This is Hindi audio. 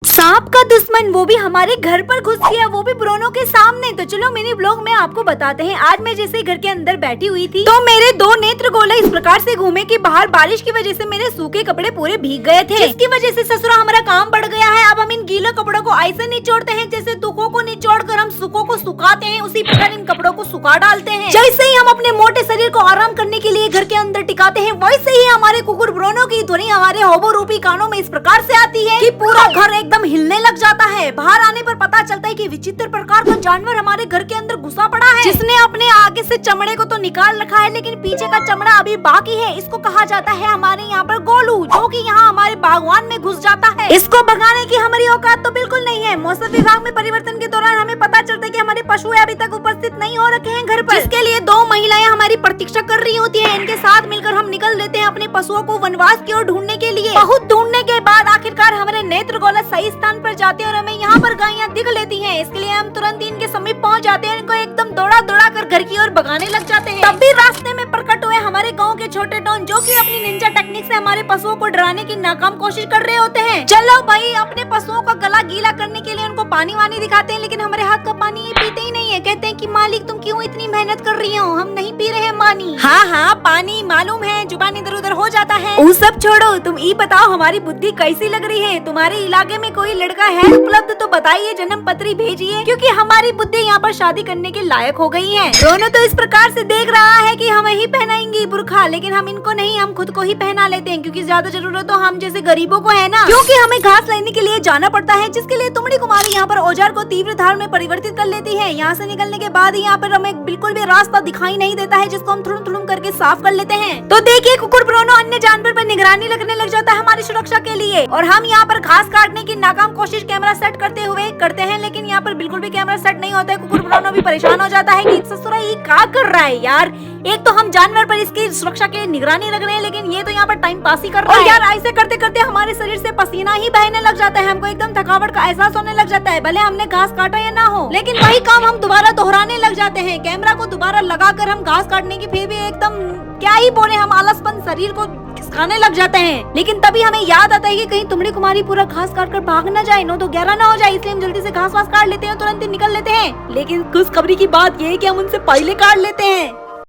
सांप का दुश्मन, वो भी हमारे घर पर घुस गया, वो भी ब्रोनो के सामने। तो चलो मिनी ब्लॉग में आपको बताते हैं। आज मैं जैसे घर के अंदर बैठी हुई थी तो मेरे दो नेत्र गोला इस प्रकार से घूमे कि बाहर बारिश की वजह से मेरे सूखे कपड़े पूरे भीग गए थे, जिसकी वजह से ससुरा हमारा काम बढ़ गया है। अब हम इन गीले कपड़ों को ऐसे निचोड़ते हैं जैसे दुखों को निचोड़ कर हम सुखों को सुखाते हैं, उसी प्रकार इन कपड़ों को सुखा डालते हैं। जैसे ही हम अपने मोटे शरीर को आराम करने के लिए घर के अंदर टिकाते हैं, वैसे ही हमारे कुकुर ब्रोनो की ध्वनि हमारे होबो रूपी कानों में इस प्रकार से आती है कि पूरा घर एकदम हिलने लग जाता है। बाहर आने पर पता चलता है कि विचित्र प्रकार का जानवर हमारे घर के अंदर घुसा पड़ा है, जिसने अपने आगे से चमड़े को तो निकाल रखा है लेकिन पीछे का चमड़ा अभी बाकी है। इसको कहा जाता है हमारे यहाँ पर गोलू, जो कि यहाँ हमारे बागवान में घुस जाता है। इसको भगाने की हमारी औकात तो बिल्कुल नहीं है। मौसम विभाग में परिवर्तन के दौरान हमें पता चलता है कि हमारे पशु अभी तक उपस्थित नहीं हो रखे हैं घर पर, जिसके लिए दो महिलाएं हमारी प्रतीक्षा कर रही होती है। इनके साथ मिलकर हम निकल लेते हैं अपने पशुओं को वनवास की ओर ढूंढने के लिए। बहुत ढूंढने के बाद आखिरकार हमारे नेत्र गोला सही स्थान पर जाते हैं और हमें यहाँ पर गायें दिख लेती हैं। इसके लिए हम तुरंत इनके समीप पहुँच जाते हैं, इनको एकदम दौड़ा दौड़ा कर घर की ओर भगाने लग जाते हैं। तब भी रास्ते में प्रकट हुए हमारे गाँव के छोटे डॉन, जो कि अपनी निंजा टेक्निक से हमारे पशुओं को डराने की नाकाम कोशिश कर रहे होते हैं। चलो भाई, अपने पशुओं का गला गीला करने के लिए उनको पानी वानी दिखाते हैं, लेकिन हमारे हाथ का पानी ये पीते ही नहीं है। कहते हैं कि मालिक तुम क्यों इतनी मेहनत कर रही हो, हम नहीं पी रहे हैं पानी। हाँ हाँ, पानी मालूम है, जुबान इधर उधर हो जाता है। वो सब छोड़ो, तुम ये बताओ हमारी बुद्धि कैसी लग रही है। तुम्हारे इलाके में कोई लड़का है उपलब्ध तो बताइए, जन्म पत्री भेजिए, क्योंकि हमारी बुद्धि यहाँ पर शादी करने के लायक हो गई है। दोनों तो इस प्रकार से देख रहा है कि हमें ही पहनाएंगी बुर्खा, लेकिन हम इनको नहीं, हम खुद को ही पहना लेते हैं, क्योंकि ज्यादा जरूरत तो हम जैसे गरीबों को है ना। क्योंकि हमें घास लेने के लिए जाना पड़ता है, जिसके लिए तुमड़ी कुमारी यहाँ पर औजार को तीव्र धार में परिवर्तित कर लेती है। यहाँ से निकलने के बाद यहाँ पर हमें बिल्कुल भी रास्ता दिखाई नहीं देता है, जिसको हम थुड़ुम थुड़ुम करके साफ कर लेते हैं। तो देखिए, कुकुर ब्रोनो अन्य जानवर पर निगरानी रखने लग जाता है हमारी सुरक्षा के लिए, और हम यहाँ पर घास काटने की नाकाम कोशिश कैमरा सेट करते हुए करते हैं, लेकिन यहाँ पर बिल्कुल भी कैमरा सेट नहीं होता है। कुकुर ब्रोनो भी परेशान हो जाता है कि ससुरा ये क्या कर रहा है यार। एक तो हम जानवर पर इसकी सुरक्षा की निगरानी रख रहे हैं, लेकिन ये तो यहाँ पर टाइम पास ही कर रहा है। यार ऐसे करते करते हमारे शरीर से पसीना ही बहने लग जाता है, हमको एकदम थकावट का एहसास होने लग जाता है। भले हमने घास काटा या ना हो, लेकिन वही काम हम दोबारा दोहराने लग जाते हैं। कैमरा को दोबारा लगाकर हम घास काटने की फिर भी एकदम क्या ही बोले, हम आलसपन शरीर को खिसकाने लग जाते हैं। लेकिन तभी हमें याद आता है कि कहीं तुमड़ी कुमारी पूरा घास काट कर भाग न जाए, 9 तो 11 ना हो जाए, इसलिए हम जल्दी से घास वास काट लेते हैं और तुरंत ही निकल लेते हैं। लेकिन खुशखबरी की बात ये है कि हम उनसे पहले काट लेते हैं।